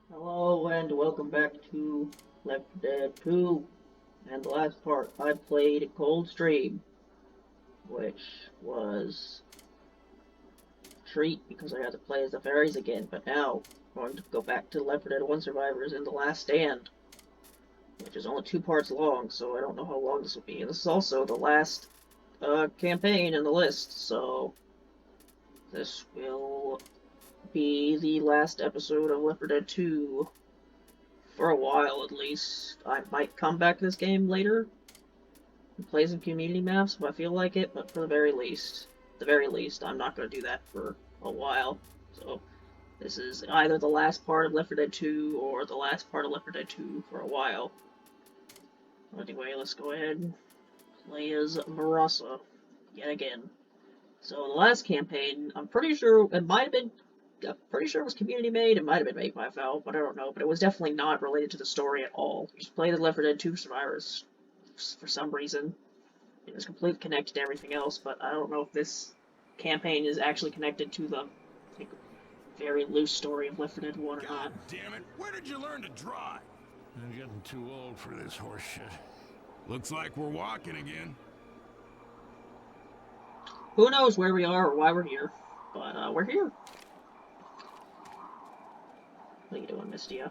Hello and welcome back to Left 4 Dead 2. And the last part, I played Coldstream, which was a treat because I had to play as the fairies again. But now, I'm going to go back to Left 4 Dead 1 Survivors in The Last Stand, which is only 2 parts long, so I don't know how long this will be. And this is also the last campaign in the list, so this will be the last episode of Left 4 Dead 2. For a while, at least. I might come back to this game later and play some community maps if I feel like it, but for the very least, I'm not going to do that for a while. So, this is either the last part of Left 4 Dead 2 or the last part of Left 4 Dead 2 for a while. Anyway, let's go ahead and play as Marasa yet again. So, the last campaign, I'm pretty sure it might have been I'm pretty sure it was community made. It might have been made by Valve, but I don't know. But it was definitely not related to the story at all. You just play the Left 4 Dead 2 survivors for some reason. It was completely connected to everything else, but I don't know if this campaign is actually connected to the like, very loose story of Left 4 Dead 1 or God not. damn it! Where did you learn to drive? I'm getting too old for this horse shit. Looks like we're walking again. Who knows where we are or why we're here, but we're here. What are you doing, Mistia?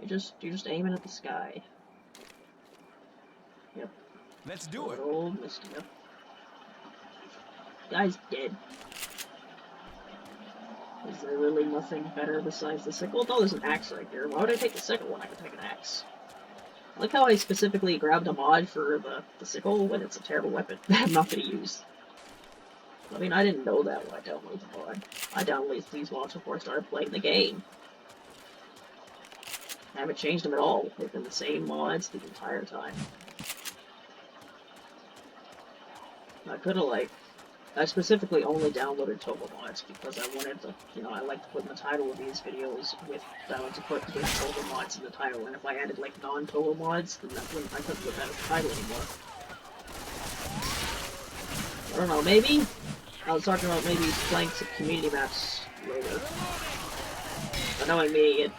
You're just aiming at the sky. Yep. Let's do it. Old Mistia. Guy's dead. Is there really nothing better besides the sickle? Oh, there's an axe right there. Why would I take the sickle when I could take an axe? I like how I specifically grabbed a mod for the sickle when it's a terrible weapon that I'm not going to use. I mean, I didn't know that when I downloaded the mod. I downloaded these mods before I started playing the game. I haven't changed them at all. They've been the same mods the entire time. I could have, I specifically only downloaded Touhou mods because I wanted to, I like to put in the title of these videos I like to put the Touhou mods in the title, and if I added, non-Touhou mods, then I couldn't put that as the title anymore. I don't know, maybe? I was talking about maybe playing some community maps later. But knowing me, it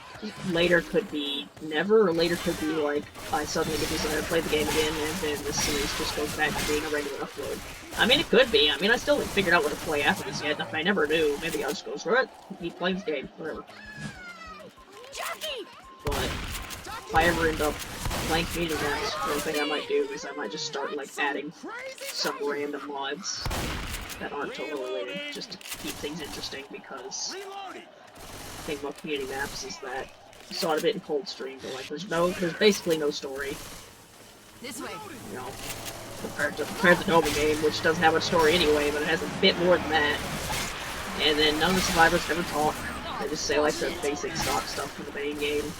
later could be never, or later could be I suddenly get decided to play the game again, and then the series just goes back to being a regular upload. I mean, it could be. I mean, I still haven't figured out what to play after this yet, and if I never do, maybe I'll just go through it, keep playing this game, whatever. But if I ever end up playing community maps, one thing I might do is I might just start, adding some random mods that aren't totally related, just to keep things interesting, because the thing about community maps is that you saw it a bit in Coldstream, but there's basically no story. This way. Compared to the Nova game, which doesn't have a story anyway, but it has a bit more than that. And then none of the survivors ever talk. They just say the basic stock stuff from the main game.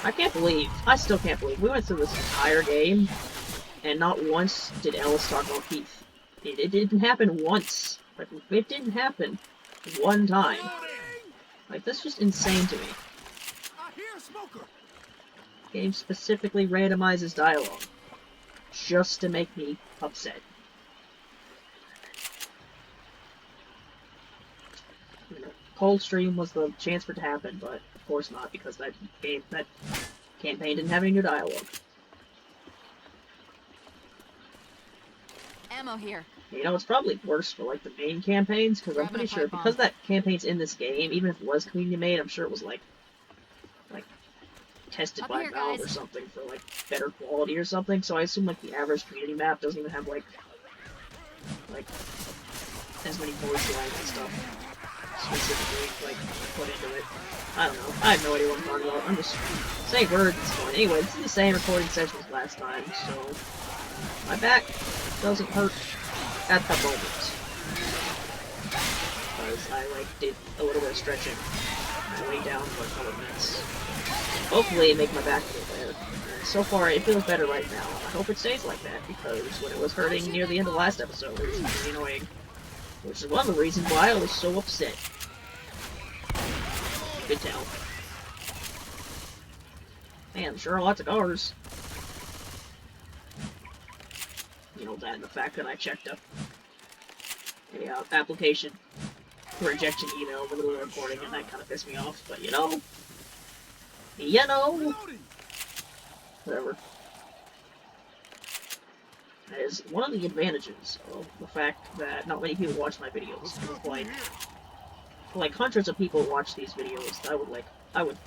I still can't believe we went through this entire game, and not once did Ellis talk about Keith. It didn't happen once. It didn't happen one time. That's just insane to me. The game specifically randomizes dialogue, just to make me upset. Coldstream was the chance for it to happen, but of course not, because that campaign didn't have any new dialogue. Ammo here. It's probably worse for the main campaigns, because I'm pretty sure because that campaign's in this game, even if it was community made, I'm sure it was tested by Valve or something for better quality or something. So I assume the average community map doesn't even have as many voice lines and stuff specifically put into it. I don't know. I have no idea what I'm talking about. I'm just saying words. It's fine. Anyway, this is the same recording session as last time, so my back doesn't hurt at the moment because I did a little bit of stretching. I lay down for a couple of minutes. Hopefully it make my back feel better. And so far it feels better right now. I hope it stays like that, because when it was hurting near the end of the last episode, it was really annoying. Which is one of the reasons why I was so upset. Good tell. Man, sure are lots of cars. That and the fact that I checked a application rejection email in the middle of recording, and that kind of pissed me off. But you know, whatever. That is one of the advantages of the fact that not many people watch my videos. Like hundreds of people watch these videos. I would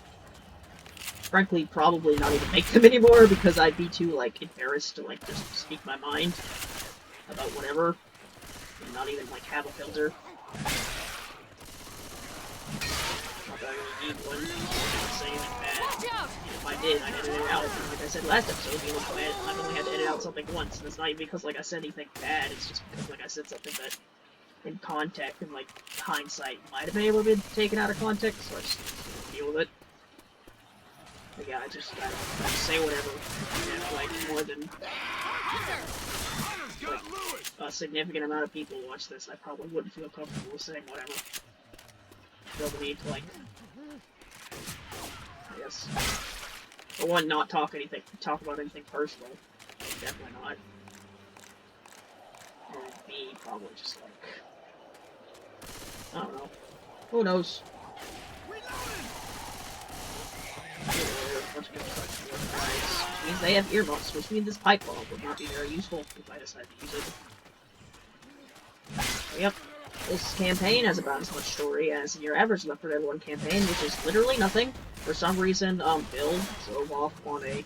frankly probably not even make them anymore because I'd be too like embarrassed to like just speak my mind about whatever and not even like have a filter. Not that I really need one. Say anything bad. If I did, I'd edit it out. And like I said last episode, you know, I've only had to edit out something once, and it's not even because like I said anything bad. It's just because like I said something that, in context, in like hindsight, might have been able to be taken out of context. So I just deal with it. But yeah, I just say whatever. And if like more than like, a significant amount of people watch this, I probably wouldn't feel comfortable saying whatever. Feel the need to like, I guess, for one, not talk about anything personal. Definitely not. And B, probably just like, I don't know. Who knows? Which means they have earmuffs, which means this pipe bomb would not be very useful if I decide to use it. Yep. This campaign has about as much story as your average Left 4 Dead 1 campaign, which is literally nothing. For some reason, Bill drove off on a...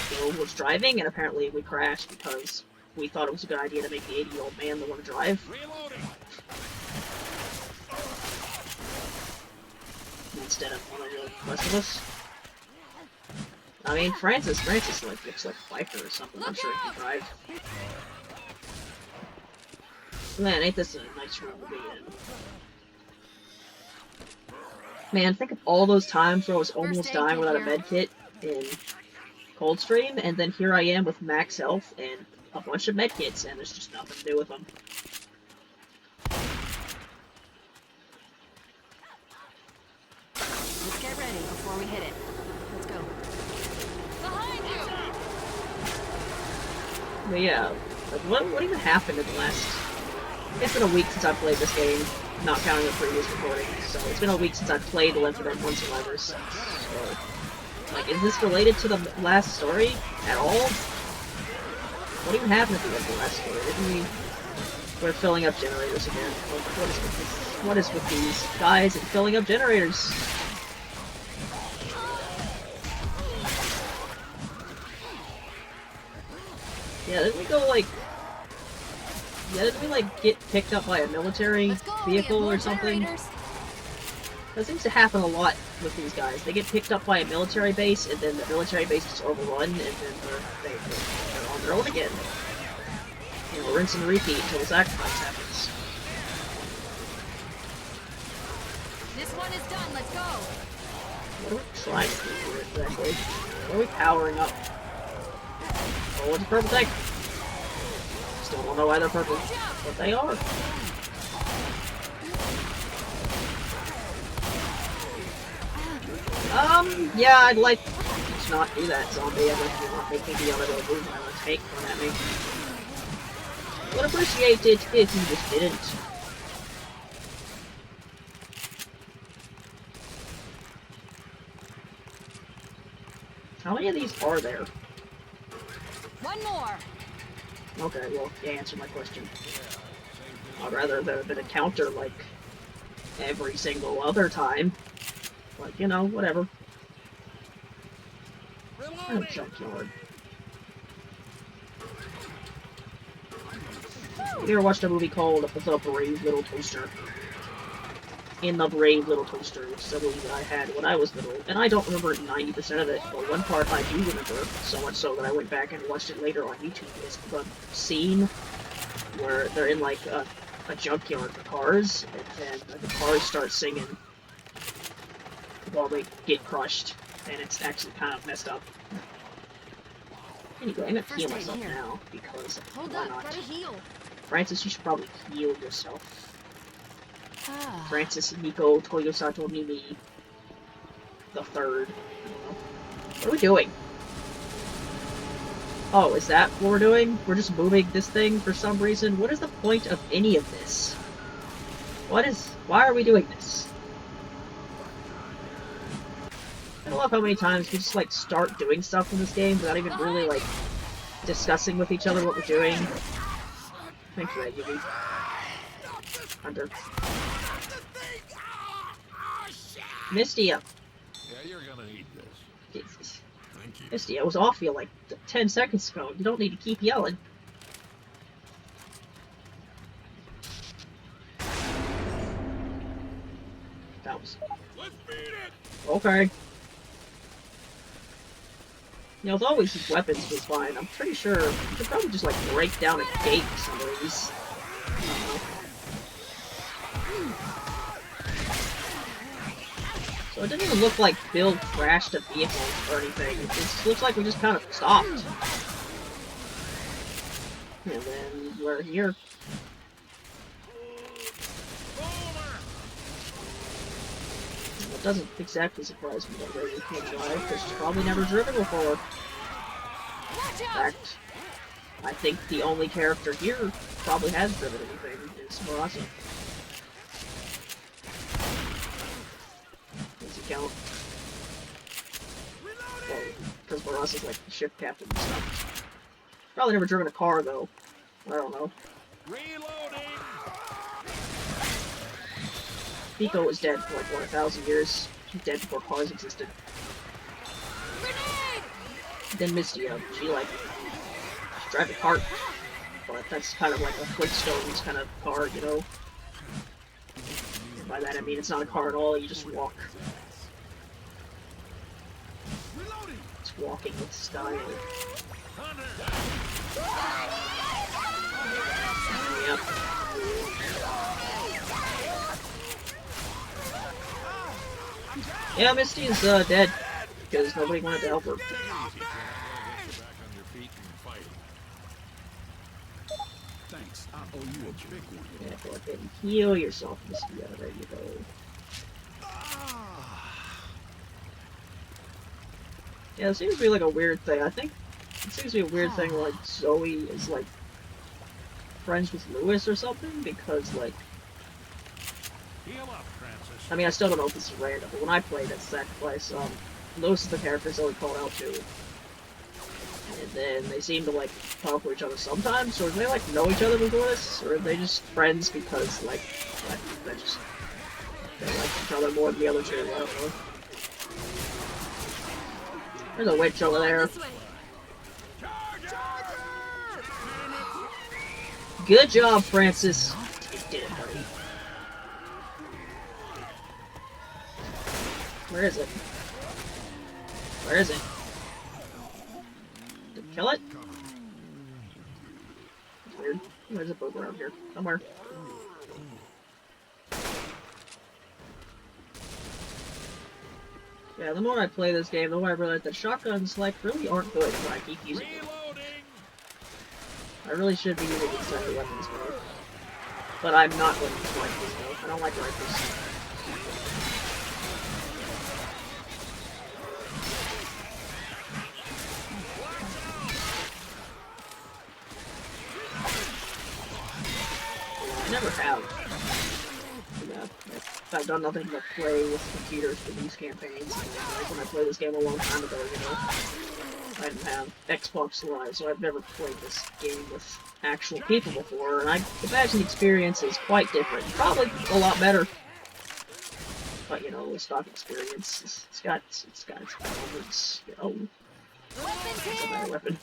Bill was driving, and apparently we crashed because we thought it was a good idea to make the 80-year-old man the one to drive. Instead of one of the rest of us. I mean, Francis like looks like a biker or something. I'm sure he can drive. Man, ain't this a nice room to be in? Man, think of all those times where I was almost dying without a medkit in Coldstream, and then here I am with max health and a bunch of medkits, and there's just nothing to do with them. Let's get ready before we hit it. Let's go. Behind you! But yeah, like what even happened in the last... It's been a week since I played this game, not counting the previous recording, so it's been a week since I played the Left 4 Dead 1 Survivors. So, like, is this related to the last story at all? What even happened at the end of the last story? Didn't we... We're filling up generators again. What is with these guys and filling up generators? Yeah, didn't we go like... Yeah, didn't we like get picked up by a military vehicle or something? That seems to happen a lot with these guys. They get picked up by a military base, and then the military base is overrun, and then they're on their own again. You know, rinse and repeat until the sacrifice happens. This one is done, let's go! What are we trying to do here exactly? What are we powering up? Oh, what's a purple tank? Still don't know why they're purple, but they are. Yeah, I'd like to not do that, zombie. I'd like to not make me be able to move my take one at me. Would appreciate it if you just didn't. How many of these are there? One more! Okay, well, you answered my question. I'd rather there have been a counter, like, every single other time. Like, you know, whatever. Kind of junkyard. You ever watched a movie called The Brave Little Toaster? In The Brave Little Toaster, which is a movie that I had when I was little, and I don't remember 90% of it, but one part I do remember, so much so that I went back and watched it later on YouTube, is the scene where they're in, like, a junkyard for cars, and then the cars start singing while they get crushed, and it's actually kind of messed up. Anyway, I'm gonna heal myself now, because Hold why up, not? gotta heal. Francis, you should probably heal yourself. Francis Nico Toyosato Mimi the Third. What are we doing? Oh, is that what we're doing? We're just moving this thing for some reason? What is the point of any of this? Why are we doing this? I love how many times we just, like, start doing stuff in this game without even really, like, discussing with each other what we're doing. Thanks for that, Yugi. Hunter. Mistia. Yeah, you're gonna need this. Jesus. Thank you. Mistia was off you like 10 seconds ago. You don't need to keep yelling. That was... Let's beat it! Okay. You know, with always these weapons was fine. I'm pretty sure you could probably just, like, break down a gate with some of these. So it didn't even look like Bill crashed a vehicle or anything. It just looks like we just kind of stopped. And then we're here. It doesn't exactly surprise me that Raven can drive, because she's probably never driven before. In fact, I think the only character here probably has driven anything is Marasa. Does it count? Well, because Marasa's like the ship captain and stuff. Probably never driven a car though. I don't know. Reloading. Pico was dead for like, what, 1,000 years? She's dead before cars existed. Then Mistia, she drives a cart. But that's kind of like a Flintstones kind of car, you know? And by that I mean it's not a car at all, you just walk. It's walking with style. Yep. Yeah, Misty's dead because nobody wanted to help her. Thanks. I owe you a big one. Yeah, go ahead and heal yourself, Misty. Yeah, there you go. Yeah, it seems to be like a weird thing. I think it seems to be a weird thing like Zoe is like friends with Lewis or something because like Heal up, Francis. I mean I still don't know if this is random, but when I played at Sacrifice, Lewis is the character Zoe called out to. And then they seem to like talk to each other sometimes, so do they like know each other with Lewis? Or are they just friends because like they like each other more than the other two? I don't know. There's a witch over there. Good job, Francis. You did it, buddy. Where is it? Where is it? Did it kill it? That's weird. There's a boat around here. Somewhere. Yeah, the more I play this game, the more I realize that shotguns, like, really aren't good when I keep using them. I really should be using these type of weapons more. But I'm not going to use rifles, though. I don't like rifles. I never have. Yeah, I've done nothing but play with computers for these campaigns. Like when I played this game a long time ago, you know, I didn't have Xbox Live, so I've never played this game with actual people before, and I imagine the experience is quite different. Probably a lot better. But, you know, the stock experience, it's got its moments, you know. It's a better weapon.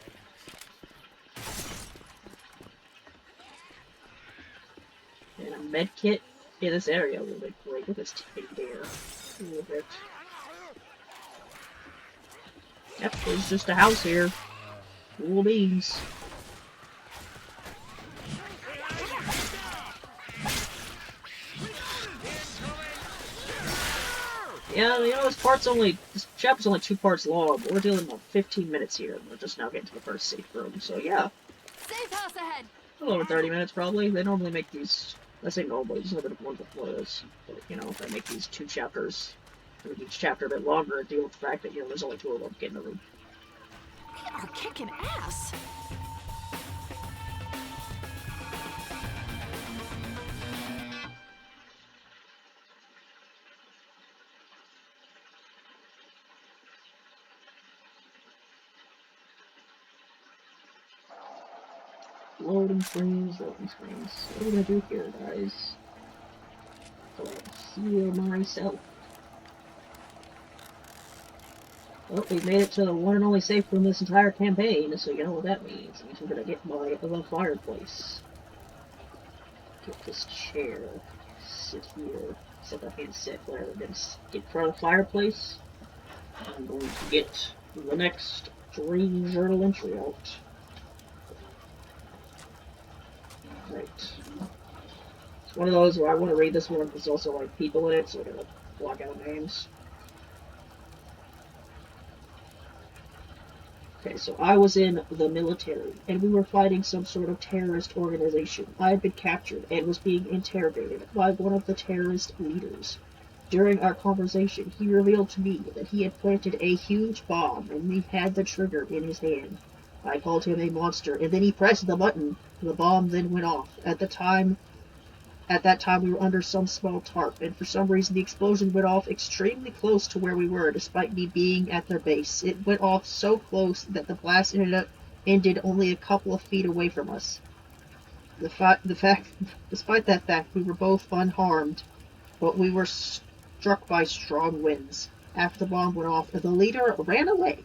And a med kit in this area a little bit great with this teddy bear. A little bit. Yep, there's just a house here. Cool beans. Yeah, you know, this chapter's only 2 parts long, but we're dealing with 15 minutes here, and we're just now getting to the first safe room, so yeah. Safe house ahead. A little over 30 minutes, probably. They normally make these, I say normally, there's a little bit of one before this, but, you know, they make these 2 chapters, make each chapter a bit longer, and deal with the fact that, you know, there's only 2 of them getting the room. are kicking ass. Loading screens, loading screens. What are we gonna do here, guys? Heal myself. Well, we've made it to the one and only safe room this entire campaign, so you know what that means. It means we're gonna get by the fireplace. Get this chair. Sit here. Except I can't sit where I'm gonna get in front of the fireplace. I'm going to get the next 3 journal entry out. Right. It's one of those where I want to read this one, but there's also like people in it, so I'm gonna block out names. Okay, so I was in the military, and we were fighting some sort of terrorist organization. I had been captured and was being interrogated by one of the terrorist leaders. During our conversation, he revealed to me that he had planted a huge bomb, and he had the trigger in his hand. I called him a monster, and then he pressed the button. The bomb then went off. At that time, we were under some small tarp, and for some reason the explosion went off extremely close to where we were, despite me being at their base. It went off so close that the blast ended only a couple of feet away from us. Despite that fact, we were both unharmed, but we were struck by strong winds. After the bomb went off, the leader ran away.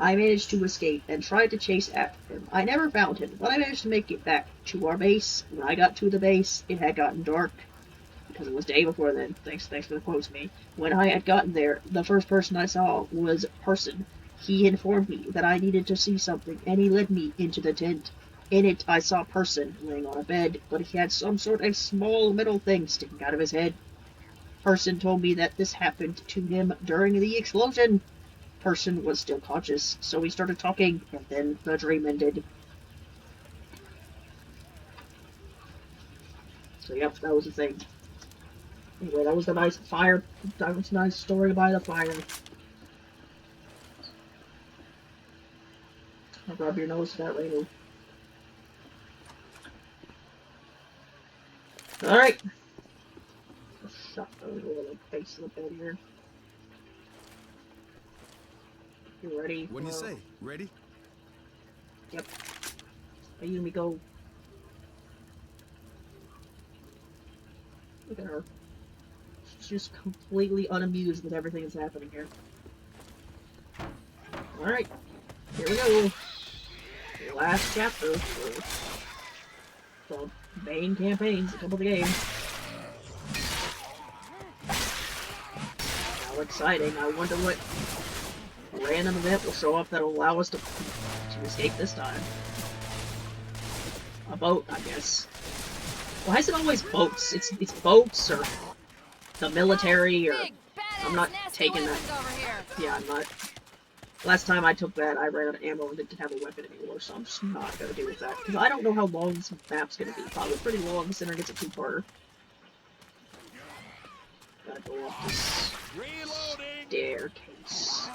I managed to escape and tried to chase after him. I never found him, but I managed to make it back to our base. When I got to the base, it had gotten dark, because it was day before then. Thanks for the quotes, me. When I had gotten there, the first person I saw was Person. He informed me that I needed to see something, and he led me into the tent. In it, I saw Person laying on a bed, but he had some sort of small metal thing sticking out of his head. Person told me that this happened to him during the explosion. Person was still conscious, so we started talking, and then the dream ended. So yep, that was the thing. Anyway, that was the nice fire. That was a nice story by the fire. I'll rub your nose for that later. Alright. Shut those little face of the bed here. You ready? What do you say? Ready? Yep. Here we go. Look at her. She's just completely unamused with everything that's happening here. Alright. Here we go. Last chapter for the main campaigns, a couple of the game. How exciting. I wonder what random event will show up that'll allow us to escape this time. A boat, I guess. Why is it always boats? It's boats or the military or... I'm not taking that. Yeah, I'm not. Last time I took that, I ran out of ammo and didn't have a weapon anymore, so I'm just not gonna deal with that. Because I don't know how long this map's gonna be. Probably pretty long, considering it's a two-parter. Gotta go up this staircase.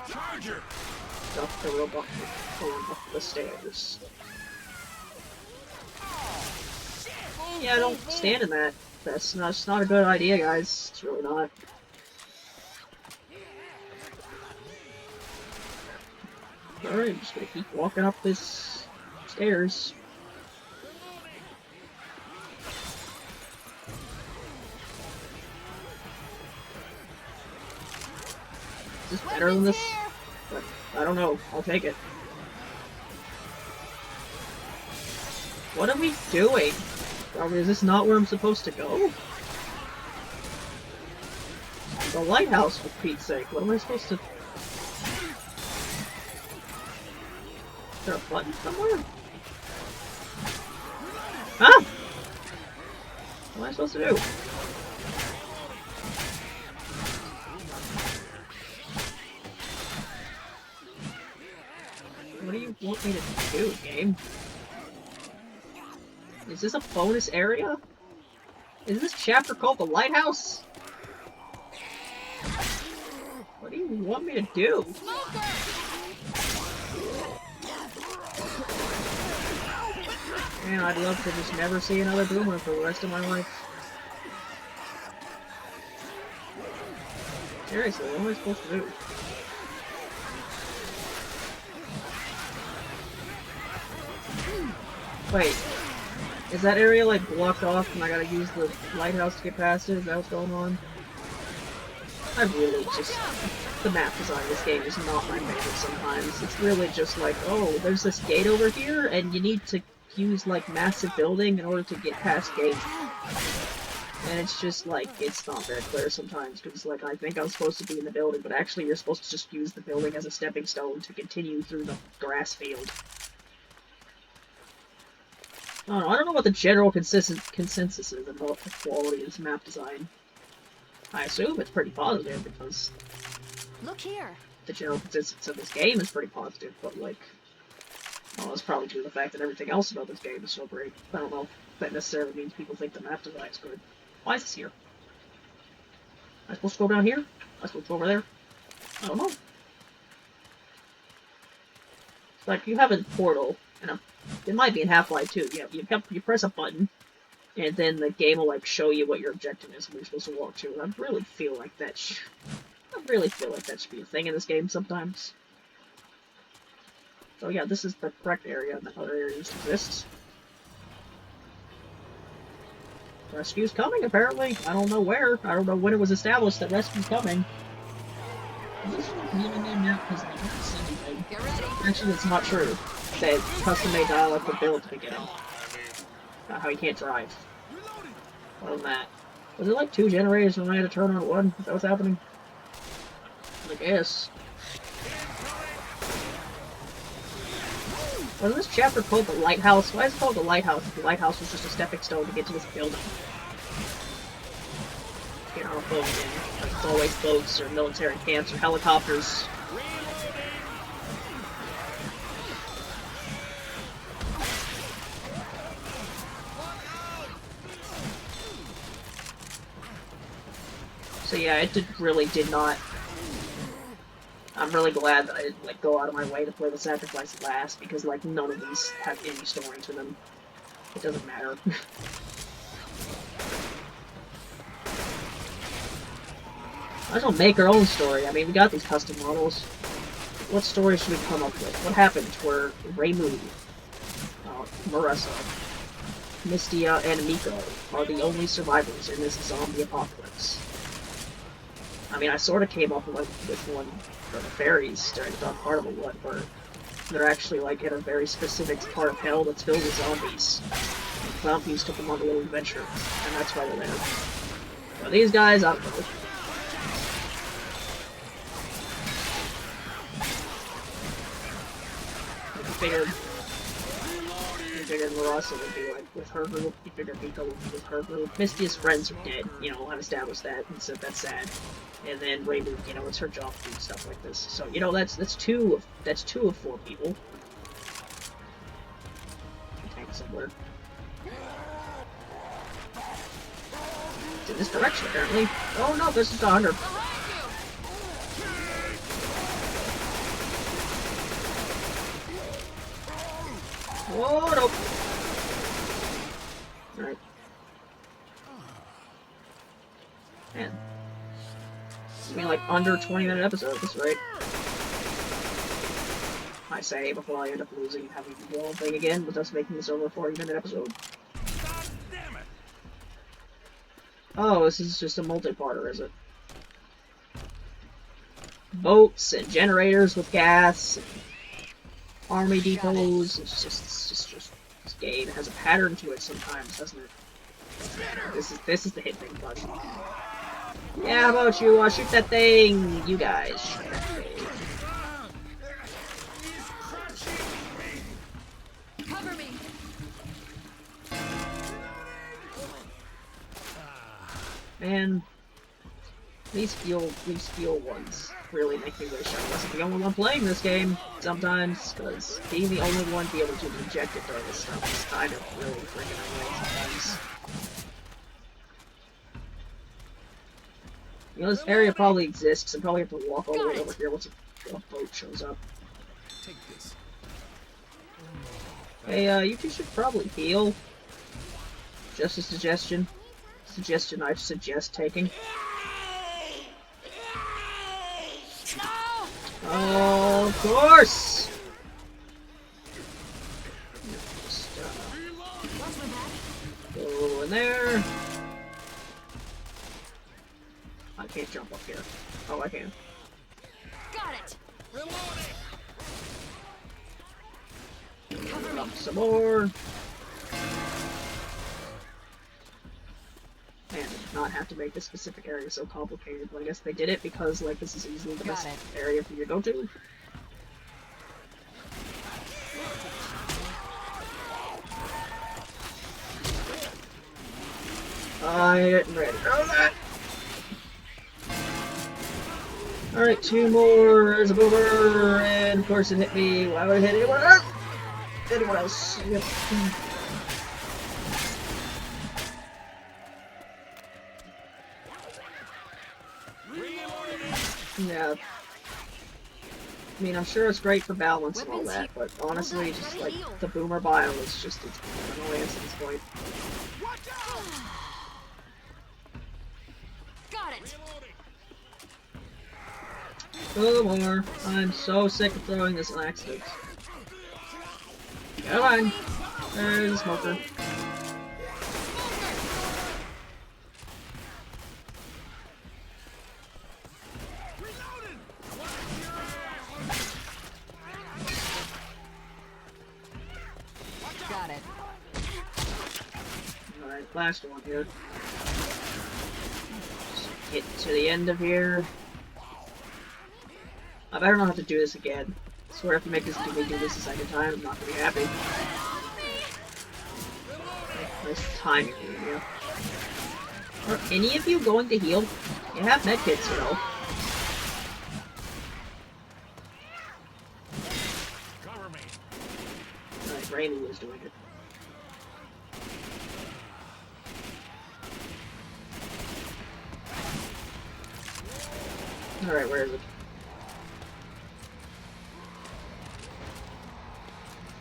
Charger! Stuff the robot going up the stairs. Yeah, don't stand in that. That's not a good idea, guys. It's really not. Alright, I'm just gonna keep walking up this stairs. Is this better than this? But I don't know. I'll take it. What are we doing? Is this not where I'm supposed to go? The lighthouse, for Pete's sake. What am I supposed to... Is there a button somewhere? Huh? What am I supposed to do? What do you want me to do, game? Is this a bonus area? Is this chapter called The Lighthouse? What do you want me to do? Man, I'd love to just never see another boomer for the rest of my life. Seriously, what am I supposed to do? Wait, is that area like blocked off and I gotta use the lighthouse to get past it? Is that what's going on? I really just... The map design in this game is not my favorite sometimes. It's really just like, oh, there's this gate over here and you need to use like massive building in order to get past gate. And it's just like, it's not very clear sometimes because like I think I'm supposed to be in the building, but actually you're supposed to just use the building as a stepping stone to continue through the grass field. I don't know what the general consensus is about the quality of this map design. I assume it's pretty positive because Look here. the general consensus of this game is pretty positive, but like, well, it's probably due to the fact that everything else about this game is so great. I don't know if that necessarily means people think the map design is good. Why is this here? Am I supposed to go down here? Am I supposed to go over there? I don't know. It's like you have a portal, and it might be in Half-Life too. You press a button, and then the game will like show you what your objective is and you're supposed to walk to. And I really feel like that should be a thing in this game sometimes. So yeah, this is the correct area, and the other areas exist. Rescue's coming, apparently. I don't know where. I don't know when it was established that rescue's coming. Is this really made map? Because I don't see anything. Get ready. Actually, it's not true. That custom-made dialect would build at the beginning. About how you can't drive. Other than that. Was it like 2 generators and I had to turn on 1? Is that what's happening? I guess. Wasn't this chapter called the Lighthouse? Why is it called the Lighthouse if the lighthouse was just a stepping stone to get to this building? Get on a boat again. Like it's always boats or military camps or helicopters. So yeah, it really did not... I'm really glad that I didn't like go out of my way to play the sacrifice last, because like none of these have any story to them. It doesn't matter. Might as well make our own story. I mean, we got these custom models. What story should we come up with? What happened where Raymu, Marissa, Mistia, and Miko are the only survivors in this zombie apocalypse? I mean, I sort of came up with one for the fairies during the Dark Carnival one, where they're actually like in a very specific part of hell that's filled with zombies. And Clownpiece took them on a little adventure, and that's why they're there. But these guys, I don't know. You figured Marissa would be like with her group, you figured Miko would be with her group. Mistia's friends are dead, you know, I've established that, and so that's sad. And then Raymu, you know, it's her job to do stuff like this. So, you know, that's two of 4 people. Tank somewhere. It's in this direction, apparently. Oh no, this is 100. Whoa, nope. Alright. Man. I mean, like, under 20-minute episodes, right? I say before I end up losing and having the wall thing again, but that's making this over a 40-minute episode. Damn it! Oh, this is just a multi-parter, is it? Boats and generators with gas, and army depots. It's just this game has a pattern to it sometimes, doesn't it? This is the hit thing button. Yeah, how about you shoot that thing? You guys shoot that thing. Cover me. Man, these fuel ones really make me wish I wasn't the only one playing this game sometimes, because being the only one to be able to inject it during this stuff is kind of really freaking annoying sometimes. You know, this area probably exists, and probably have to walk all the way over here once a boat shows up. Take this. Hey, you two should probably heal. Just a suggestion. Suggestion I suggest taking. No! Oh, of course! Just, Watch my back. go in there. I can't jump up here. Oh, I can. Got it. Cover me. Up some more. And not have to make this specific area so complicated, but I guess they did it because, like, this is easily the best area for you to go to. I'm ready. Alright, 2 more. There's a boomer, and of course it hit me. Why would it hit anyone else? Anyone else? Yep. Yeah. I mean, I'm sure it's great for balance and all that, but honestly, just like the boomer bio is just an annoyance at this point. Got it. Boomer! I'm so sick of throwing this laxatives. Come on! There's a smoker. Got it. Alright, last one here. Just get to the end of here. I better not have to do this again. I swear if you make me do this a second time, I'm not gonna be happy. Nice timing, yeah. Are any of you going to heal? You have medkits, you know. Cover me. Alright, Rainy was doing it. Alright, where is it?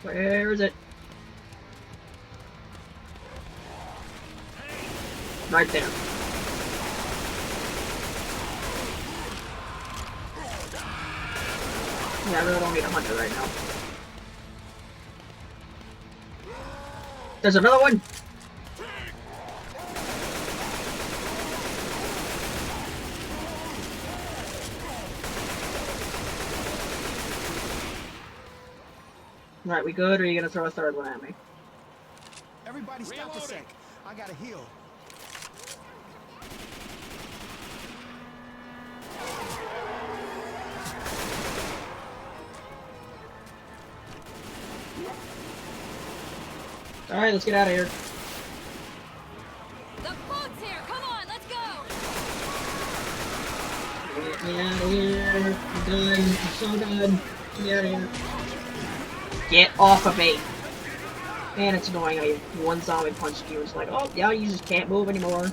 Where is it? Right there. Yeah, I really don't need a hunter right now. There's another one! Right, we good, or are you gonna throw a third one at me? Everybody stop a sec. I gotta heal. Alright, let's get out of here. The boat's here. Come on, let's go. Get me out of here. I'm done. I'm so done. Get me out of here. Get off of me! Man, it's annoying how you one zombie punched you. It's like, oh, yeah, you just can't move anymore.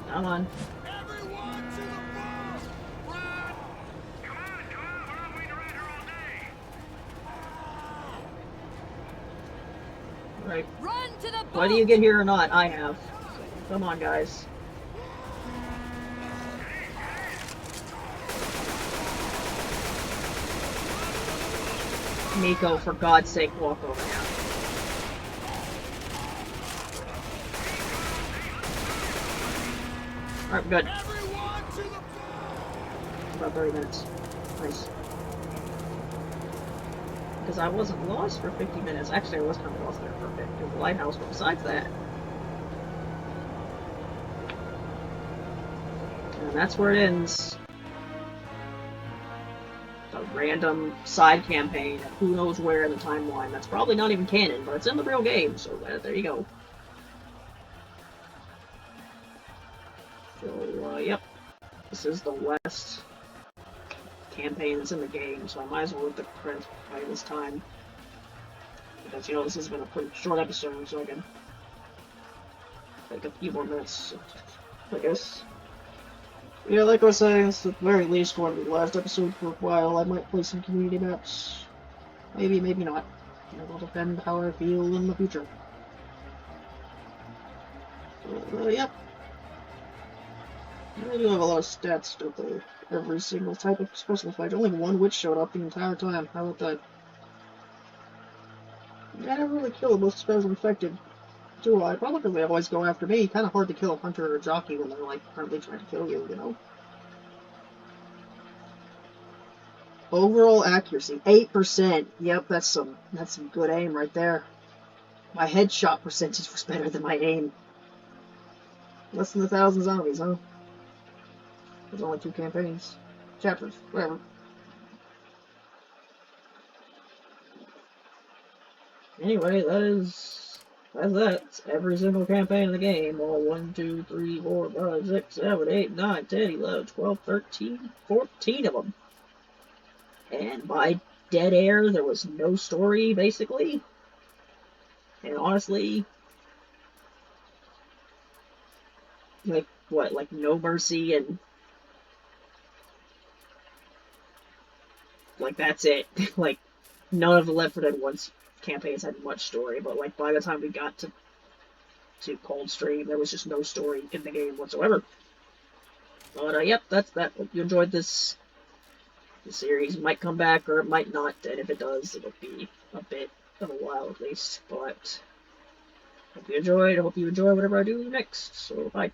Come on. Everyone to the boat! Run! Come on, we're not waiting around here all day. Right. Run to the boat. Whether you get here or not, I have. So, come on, guys. Miko, for God's sake, walk over now. Alright, we're good. Everyone to the boat! About 30 minutes. Nice. Because I wasn't lost for 50 minutes. Actually, I was kind of lost there for a bit. Because the lighthouse, but besides that. And that's where it ends. A random side campaign of who knows where in the timeline. That's probably not even canon, but it's in the real game, so there you go. So, yep. This is the last campaign that's in the game, so I might as well let the credits play this time. Because, you know, this has been a pretty short episode, so I can take a few more minutes, I guess. Yeah, like I was saying, it's at the very least going to be the last episode for a while. I might play some community maps. Maybe, maybe not. It'll depend how I feel in the future. Yep. I do have a lot of stats, don't they? Every single type of special fight. Only one witch showed up the entire time. How about that? Yeah, I never really kill most special infected, do I? Probably because they always go after me. Kind of hard to kill a hunter or a jockey when they're like currently trying to kill you, you know? Overall accuracy, 8%. Yep, that's some good aim right there. My headshot percentage was better than my aim. Less than 1,000 zombies, huh? There's only 2 campaigns. Chapters, whatever. Anyway, that's that. It's every single campaign in the game. All 1, 2, 3, 4, 5, 6, 7, 8, 9, 10, 11, 12, 13, 14 of them. And by dead air, there was no story, basically. And honestly, like, what, like No Mercy and, like, that's it. Like, none of the Left 4 Dead 1 campaigns had much story, but, like, by the time we got to Coldstream, there was just no story in the game whatsoever. But, yep, that's that. Hope you enjoyed this. The series might come back, or it might not, and if it does, it'll be a bit of a while at least. But, hope you enjoyed. I hope you enjoy whatever I do next. So, bye.